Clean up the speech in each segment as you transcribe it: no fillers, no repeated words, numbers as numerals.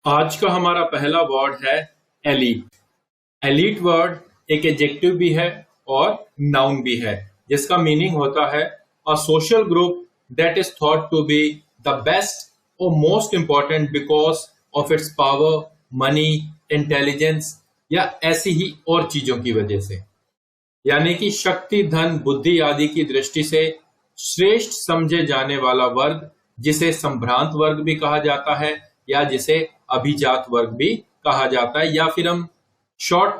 आज का हमारा पहला वर्ड है एलीट। एलीट वर्ड एक एडजेक्टिव भी है और नाउन भी है, जिसका मीनिंग होता है a social group that is thought to be the best और most important because of its power, money, intelligence या ऐसी ही और चीजों की वजह से। यानी कि शक्ति, धन, बुद्धि आदि की दृष्टि से श्रेष्ठ समझे जाने वाला वर्ग, जिसे संभ्रांत वर्ग भी कहा जाता है या जिसे अभिजात वर्ग भी कहा जाता है, या फिर हम शॉर्ट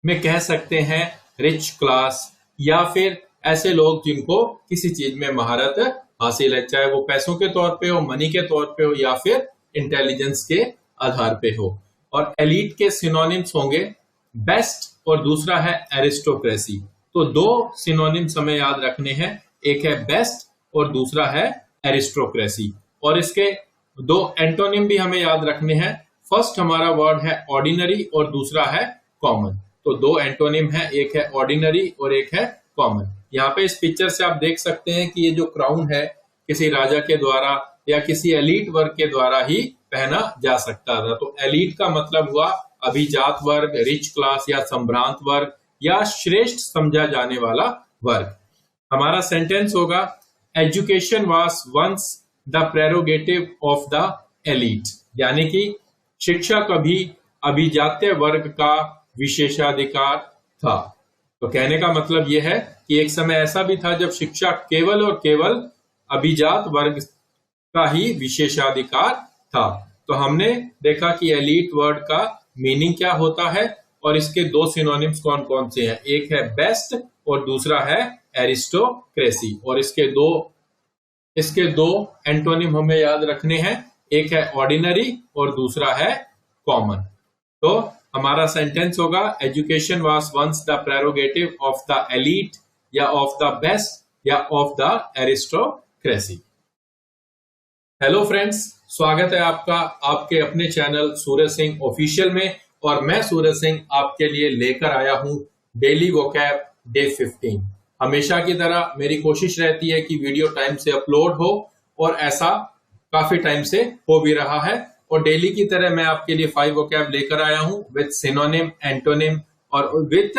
में कह सकते हैं रिच क्लास, या फिर ऐसे लोग जिनको किसी चीज में महारत हासिल है, चाहे वो पैसों के तौर पे हो, मनी के तौर पे हो या फिर इंटेलिजेंस के आधार पे हो। और एलीट के सिनोनिम्स होंगे बेस्ट और दूसरा है एरिस्टोक्रेसी। तो दो सिनोनिम्स हमें याद रखने हैं, एक है बेस्ट और दूसरा है एरिस्टोक्रेसी। और इसके दो एंटोनिम भी हमें याद रखने हैं। फर्स्ट हमारा वर्ड है ऑर्डिनरी और दूसरा है कॉमन। तो दो एंटोनिम है, एक है ऑर्डिनरी और एक है कॉमन। यहाँ पे इस पिक्चर से आप देख सकते हैं कि ये जो क्राउन है किसी राजा के द्वारा या किसी एलीट वर्ग के द्वारा ही पहना जा सकता था। तो एलीट का मतलब हुआ अभिजात वर्ग, रिच क्लास या संभ्रांत वर्ग या श्रेष्ठ समझा जाने वाला वर्ग। हमारा सेंटेंस होगा education was once the prerogative of the elite, यानी कि शिक्षा कभी अभिजात्य वर्ग का विशेषाधिकार था। तो कहने का मतलब यह है कि एक समय ऐसा भी था जब शिक्षा केवल और केवल अभिजात वर्ग का ही विशेषाधिकार था। तो हमने देखा कि एलीट वर्ड का मीनिंग क्या होता है और इसके दो सिनोनिम्स कौन कौन से हैं, एक है बेस्ट और दूसरा है एरिस्टोक्रेसी। और इसके दो एंटोनिम हमें याद रखने हैं, एक है ऑर्डिनरी और दूसरा है कॉमन। तो हमारा सेंटेंस होगा education was once the prerogative of the elite या ऑफ द बेस्ट या of the aristocracy. Hello friends, स्वागत है आपका आपके अपने चैनल सूरज सिंह ऑफिशियल में। और मैं सूरज सिंह आपके लिए लेकर आया हूं डेली वोकैब डे 15। हमेशा की तरह मेरी कोशिश रहती है कि वीडियो टाइम से अपलोड हो और ऐसा काफी टाइम से हो भी रहा है। और डेली की तरह मैं आपके लिए 5 वोकैब लेकर आया हूं विद सिनोनिम, एंटोनिम और विद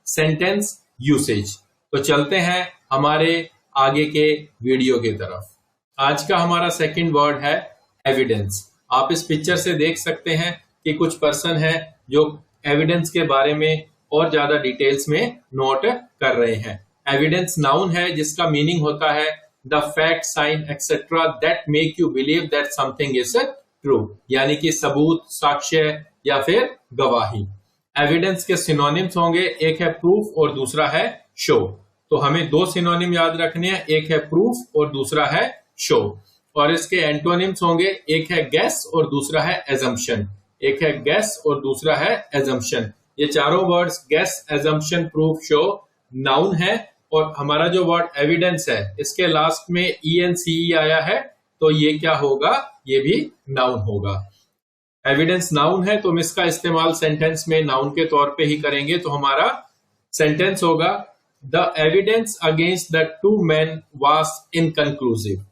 सेंटेंस यूसेज। तो चलते हैं हमारे आगे के वीडियो की तरफ। आज का हमारा सेकंड वर्ड है एविडेंस। आप इस पिक्चर से देख सकते हैं कि कुछ पर्सन है जो एविडेंस के बारे में और ज्यादा डिटेल्स में नोट कर रहे हैं। एविडेंस नाउन है जिसका मीनिंग होता है the fact, sign etcetera that make you believe that something is true, यानी कि सबूत, साक्ष्य या फिर गवाही। एविडेंस के सिनोनिम्स होंगे, एक है प्रूफ और दूसरा है शो। तो हमें दो सिनोनिम याद रखने हैं, एक है प्रूफ और दूसरा है शो। और इसके एंटोनिम्स होंगे, एक है गेस और दूसरा है एजम्पशन। एक है गेस और दूसरा है एजम्पशन। ये चारों words guess, assumption, proof, show noun है। और हमारा जो वर्ड एविडेंस है इसके लास्ट में ENCE आया है, तो ये क्या होगा, ये भी नाउन होगा। एविडेंस नाउन है तो हम इसका इस्तेमाल सेंटेंस में नाउन के तौर पे ही करेंगे। तो हमारा सेंटेंस होगा the evidence against the 2 men was inconclusive.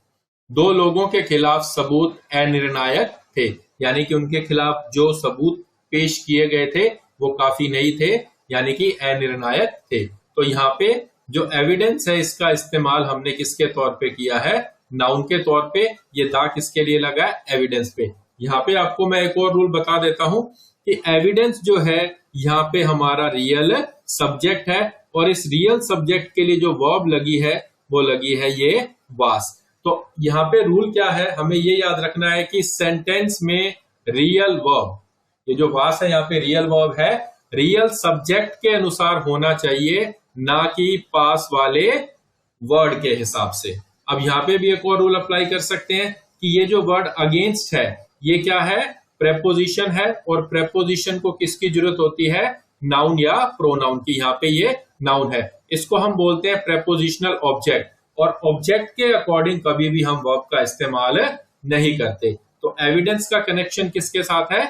दो लोगों के खिलाफ सबूत अनिर्णायक थे, यानी कि उनके खिलाफ जो सबूत पेश किए गए थे वो काफी नहीं थे, यानी कि अनिर्णायक थे। तो यहाँ पे जो एविडेंस है इसका इस्तेमाल हमने किसके तौर पे किया है, नाउन के तौर पे। ये दा किसके लिए लगा है, एविडेंस पे। यहाँ पे आपको मैं एक और रूल बता देता हूं कि एविडेंस जो है यहाँ पे हमारा रियल सब्जेक्ट है और इस रियल सब्जेक्ट के लिए जो वर्ब लगी है वो लगी है ये वास। तो यहाँ पे रूल क्या है, हमें ये याद रखना है कि सेंटेंस में रियल वर्ब, ये जो वास है यहाँ पे रियल वर्ब है, रियल सब्जेक्ट के अनुसार होना चाहिए, ना कि पास वाले वर्ड के हिसाब से। अब यहाँ पे भी एक और रूल अप्लाई कर सकते हैं कि ये जो वर्ड अगेंस्ट है ये क्या है, प्रेपोजिशन है। और प्रेपोजिशन को किसकी जरूरत होती है, नाउन या प्रोनाउन की। यहाँ पे ये नाउन है, इसको हम बोलते हैं प्रेपोजिशनल ऑब्जेक्ट। और ऑब्जेक्ट के अकॉर्डिंग कभी भी हम वर्ब का इस्तेमाल नहीं करते। तो एविडेंस का कनेक्शन किसके साथ है,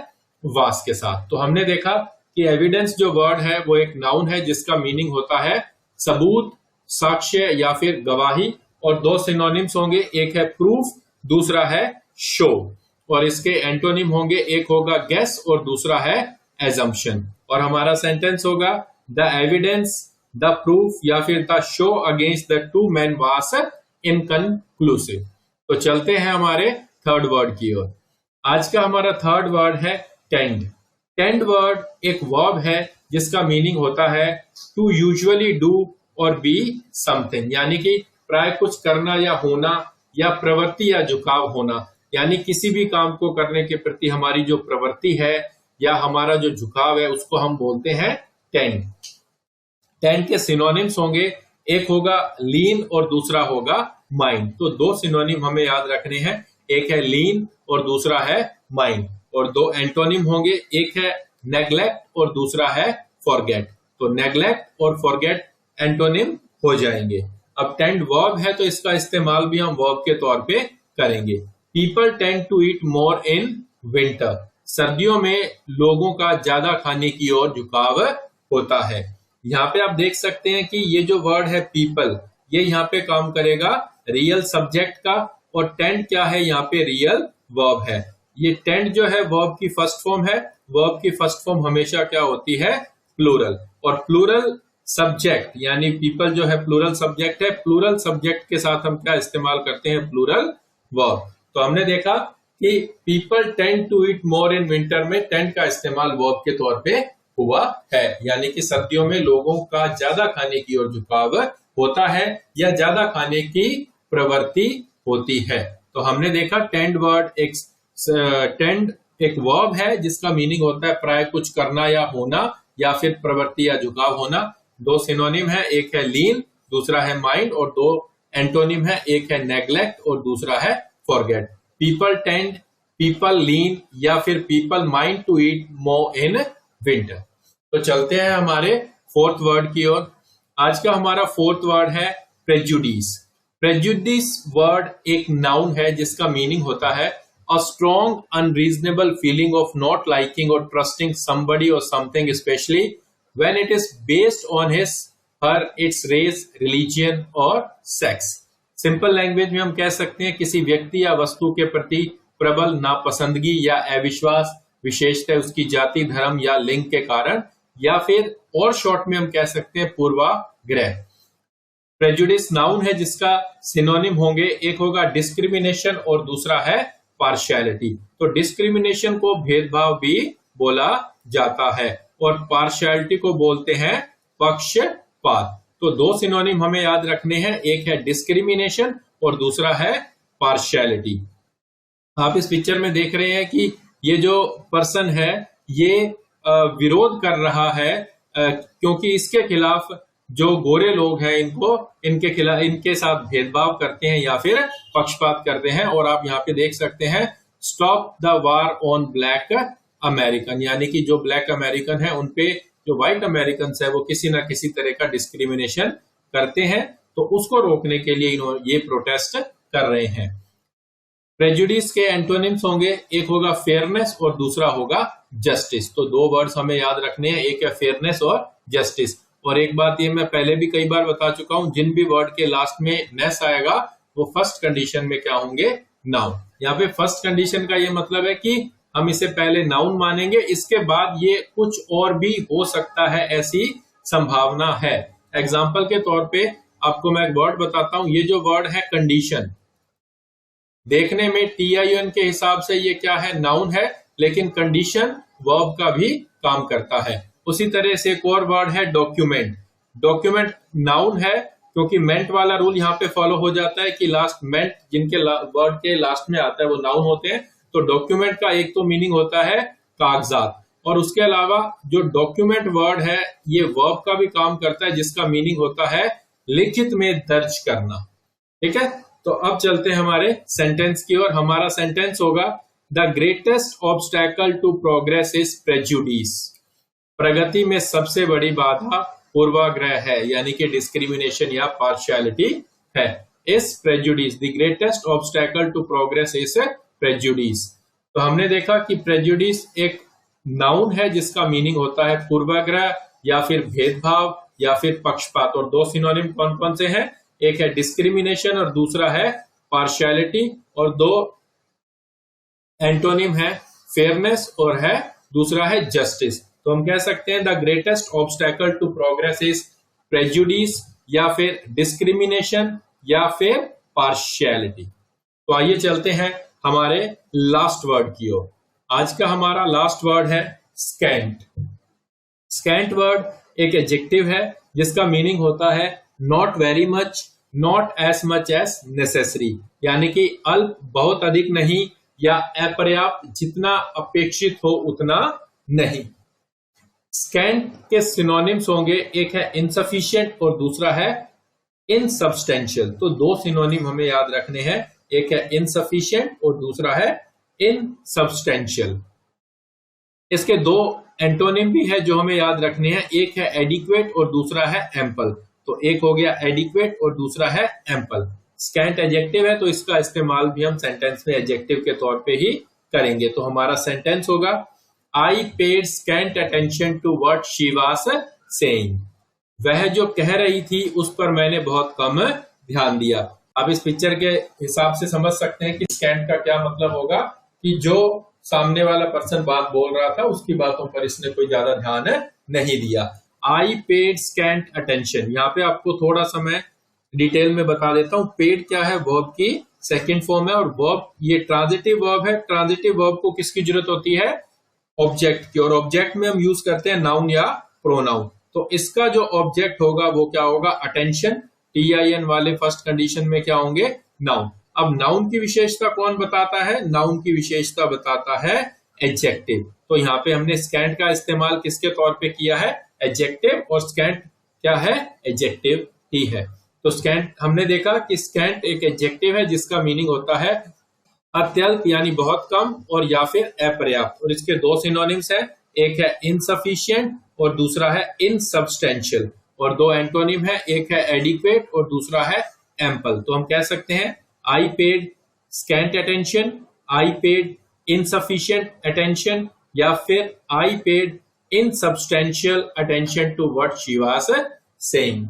वास के साथ। तो हमने देखा कि एविडेंस जो वर्ड है वो एक नाउन है जिसका मीनिंग होता है सबूत, साक्ष्य या फिर गवाही। और दो सिनोनिम्स होंगे, एक है प्रूफ, दूसरा है शो। और इसके एंटोनिम होंगे, एक होगा गेस और दूसरा है एजम्पशन। और हमारा सेंटेंस होगा द एविडेंस, द प्रूफ या फिर the show against the two man was inconclusive. तो चलते हैं हमारे थर्ड वर्ड की ओर। आज का हमारा थर्ड वर्ड है टेंड। टेंड वर्ड एक वर्ब है जिसका मीनिंग होता है टू यूजुअली डू और बी समथिंग, यानी कि प्राय कुछ करना या होना, या प्रवृत्ति या झुकाव होना, यानी किसी भी काम को करने के प्रति हमारी जो प्रवृत्ति है या हमारा जो झुकाव है उसको हम बोलते हैं टेंड। टेंड के सिनोनिम्स होंगे, एक होगा लीन और दूसरा होगा माइंड। तो दो सिनोनिम हमें याद रखने हैं, एक है लीन और दूसरा है माइंड। और दो एंटोनिम होंगे, एक है नेग्लेक्ट और दूसरा है फॉरगेट। तो नेग्लेक्ट और फॉरगेट एंटोनिम हो जाएंगे। अब टेंड वर्ब है तो इसका इस्तेमाल भी हम वर्ब के तौर पे करेंगे। People tend to eat more in winter. सर्दियों में लोगों का ज्यादा खाने की ओर झुकाव होता है। यहाँ पे आप देख सकते हैं कि ये जो वर्ड है पीपल, ये यहाँ पे काम करेगा रियल सब्जेक्ट का, और टेंड क्या है यहाँ पे रियल वर्ब है। ये टेंड जो है वर्ब की फर्स्ट फॉर्म है। वर्ब की फर्स्ट फॉर्म हमेशा क्या होती है? प्लूरल। और प्लूरल सब्जेक्ट यानी पीपल जो है प्लूरल सब्जेक्ट है, प्लूरल सब्जेक्ट के साथ हम क्या इस्तेमाल करते हैं? Plural verb. तो हमने देखा कि people tend to eat more in winter में टेंड का इस्तेमाल वर्ब के तौर पे हुआ है, यानी कि सर्दियों में लोगों का ज्यादा खाने की ओर झुकाव होता है या ज्यादा खाने की प्रवृत्ति होती है। तो हमने देखा टेंड एक वर्ब है जिसका मीनिंग होता है प्राय कुछ करना या होना, या फिर प्रवृत्ति या झुकाव होना। दो सिनोनिम है, एक है लीन, दूसरा है माइंड, और दो एंटोनिम है, एक है नेग्लेक्ट और दूसरा है forget. People tend, people lean या फिर people mind to eat more in winter. तो चलते हैं हमारे फोर्थ वर्ड की ओर। आज का हमारा फोर्थ वर्ड है प्रेजुडिस। प्रेजुडिस वर्ड एक नाउन है जिसका मीनिंग होता है a strong unreasonable feeling of not liking और ट्रस्टिंग समबडी और something, especially when it is based on his her its race, religion और सेक्स। सिंपल लैंग्वेज में हम कह सकते हैं किसी व्यक्ति या वस्तु के प्रति प्रबल नापसंदगी या अविश्वास, विशेषतः उसकी जाति, धर्म या लिंग के कारण, या फिर और शॉर्ट में हम कह सकते हैं पूर्वाग्रह। प्रेजुडिस नाउन है जिसका सिनोनिम होंगे, एक होगा डिस्क्रिमिनेशन और दूसरा है पार्शियलिटी। तो डिस्क्रिमिनेशन को भेदभाव भी बोला जाता है और पार्शियलिटी को बोलते हैं पक्षपात। तो दो सिनोनिम हमें याद रखने हैं, एक है डिस्क्रिमिनेशन और दूसरा है पार्शियलिटी। आप इस पिक्चर में देख रहे हैं कि ये जो पर्सन है ये विरोध कर रहा है क्योंकि इसके खिलाफ जो गोरे लोग हैं इनके साथ भेदभाव करते हैं या फिर पक्षपात करते हैं। और आप यहाँ पे देख सकते हैं stop the war on black American, यानी कि जो ब्लैक अमेरिकन है उनपे जो व्हाइट अमेरिकन है वो किसी ना किसी तरह का डिस्क्रिमिनेशन करते हैं, तो उसको रोकने के लिए इन्होंने ये प्रोटेस्ट कर रहे हैं। प्रेजुडिस के एंटोनिम्स होंगे, एक होगा फेयरनेस और दूसरा होगा जस्टिस। तो दो वर्ड्स हमें याद रखने हैं, एक है फेयरनेस और जस्टिस। और एक बात ये मैं पहले भी कई बार बता चुका हूं, जिन भी वर्ड के लास्ट में नेस आएगा वो फर्स्ट कंडीशन में क्या होंगे? नाउन। यहाँ पे फर्स्ट कंडीशन का ये मतलब है कि हम इसे पहले नाउन मानेंगे, इसके बाद ये कुछ और भी हो सकता है, ऐसी संभावना है। एग्जाम्पल के तौर पे आपको मैं एक वर्ड बताता हूं, ये जो वर्ड है कंडीशन, देखने में TION के हिसाब से ये क्या है? नाउन है, लेकिन कंडीशन वर्ब का भी काम करता है। उसी तरह से एक और वर्ड है डॉक्यूमेंट। डॉक्यूमेंट नाउन है क्योंकि मेंट वाला रूल यहाँ पे फॉलो हो जाता है कि लास्ट मेंट जिनके वर्ड के लास्ट में आता है वो नाउन होते हैं। तो डॉक्यूमेंट का एक तो मीनिंग होता है कागजात, और उसके अलावा जो डॉक्यूमेंट वर्ड है ये वर्ब का भी काम करता है जिसका मीनिंग होता है लिखित में दर्ज करना। ठीक है, तो अब चलते हैं हमारे सेंटेंस की ओर। हमारा सेंटेंस होगा the greatest obstacle to progress is prejudice. प्रगति में सबसे बड़ी बाधा पूर्वाग्रह है, यानी कि डिस्क्रिमिनेशन या पार्शियलिटी है। इस prejudice, the greatest obstacle to progress is prejudice. तो हमने देखा कि प्रेजुडिस एक नाउन है जिसका मीनिंग होता है पूर्वाग्रह या फिर भेदभाव या फिर पक्षपात। और दो सिनोनिम कौन कौन से हैं? एक है डिस्क्रिमिनेशन और दूसरा है पार्शियलिटी। और दो एंटोनिम है फेयरनेस और है दूसरा है जस्टिस। तो हम कह सकते हैं the greatest obstacle to progress is prejudice या फिर डिस्क्रिमिनेशन या फिर पार्शियलिटी। तो आइए चलते हैं हमारे लास्ट वर्ड की ओर। आज का हमारा लास्ट वर्ड है स्कैंट। स्कैंट वर्ड एक एडजेक्टिव है जिसका मीनिंग होता है not very much, not as much as necessary, यानी कि अल्प बहुत अधिक नहीं या अपर्याप्त जितना अपेक्षित हो उतना नहीं। स्कैंट के सिनोनिम्स होंगे, एक है इनसफिशिएंट और दूसरा है इनसब्सटेंशियल। तो दो सिनोनिम हमें याद रखने हैं, एक है इनसफिशिएंट और दूसरा है इनसब्सटेंशियल। इसके दो एंटोनिम भी है जो हमें याद रखने हैं, एक है एडिक्वेट और दूसरा है एम्पल। तो एक हो गया एडिक्वेट और दूसरा है एम्पल। स्कैंट एडजेक्टिव है तो इसका इस्तेमाल भी हम सेंटेंस में एडजेक्टिव के तौर पे ही करेंगे। तो हमारा सेंटेंस होगा I paid scant attention to what she was saying. वह जो कह रही थी उस पर मैंने बहुत कम ध्यान दिया। अब इस पिक्चर के हिसाब से समझ सकते हैं कि स्कैंट का क्या मतलब होगा, कि जो सामने वाला पर्सन बात बोल रहा था उसकी बातों पर इसने कोई ज्यादा ध्यान नहीं दिया। आई पेड स्कैंट अटेंशन, यहाँ पे आपको थोड़ा सा मैं डिटेल में बता देता हूँ। पेड क्या है, वर्ब की सेकंड फॉर्म है और वर्ब ये ट्रांजिटिव वर्ब है। ट्रांजिटिव वर्ब को किसकी जरूरत होती है, ऑब्जेक्ट की, और ऑब्जेक्ट में हम यूज करते हैं नाउन या प्रोनाउन। तो इसका जो ऑब्जेक्ट होगा वो क्या होगा, अटेंशन। TIN वाले फर्स्ट कंडीशन में क्या होंगे, नाउन। अब नाउन की विशेषता कौन बताता है, नाउन की विशेषता बताता है एडजेक्टिव। तो यहाँ पे हमने स्कैंट का इस्तेमाल किसके तौर पे किया है, एडजेक्टिव, और स्कैंट क्या है, एडजेक्टिव ही है। तो स्कैंट हमने देखा कि स्कैंट एक एडजेक्टिव है जिसका मीनिंग होता है अत्यल्प यानी बहुत कम और या फिर अपर्याप्त। और इसके दो सिनोनिम्स है, एक है इनसफिशिएंट और दूसरा है इनसब्सटेंशियल। और दो एंटोनिम है, एक है एडिक्वेट और दूसरा है एम्पल। तो हम कह सकते हैं I paid scant attention, I paid insufficient attention, या फिर I paid insubstantial attention to what she was saying.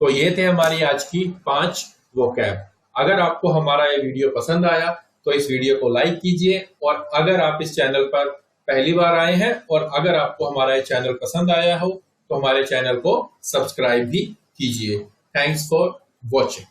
तो ये थे हमारी आज की 5 वोकैब। अगर आपको हमारा ये वीडियो पसंद आया तो इस वीडियो को लाइक कीजिए, और अगर आप इस चैनल पर पहली बार आए हैं और अगर आपको हमारा ये चैनल पसंद आया हो तो हमारे चैनल को सब्सक्राइब भी कीजिए। Thanks for watching.